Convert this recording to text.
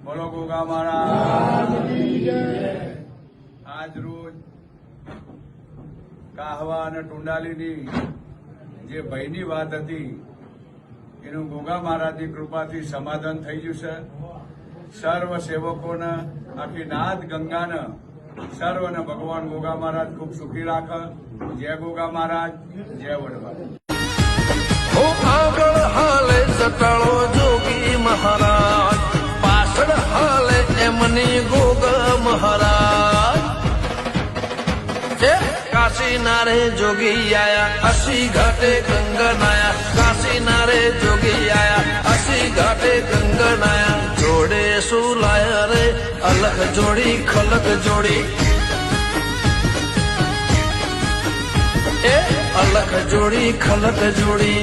બોલો ગોગા મહારાજ। આજ રોજ કાહવા અને ટુંડાલીની જે ભયની વાત હતી એનું ગોગા મહારાજની કૃપાથી સમાધાન થઈ ગયું છે। સર્વ સેવકોને આખી નાદ ગંગાને સર્વને ભગવાન ગોગા મહારાજ ખૂબ સુખી રાખે। જય ગોગા મહારાજ, જય વડવા। આગળ હાલે જટાળો જોગી મહારાજ, પાછળ હાલે એમની ગોગા મહારાજ। કાશી નારે જોગી આયા, અસી ઘાટે ગંગનાયા। કાશી નારે જોગી આયા, અસી ઘાટે ગંગનાયા। જોડે શું લાયા રે, અલગ જોડી ખલક જોડી। અલગ જોડી ખલક જોડી।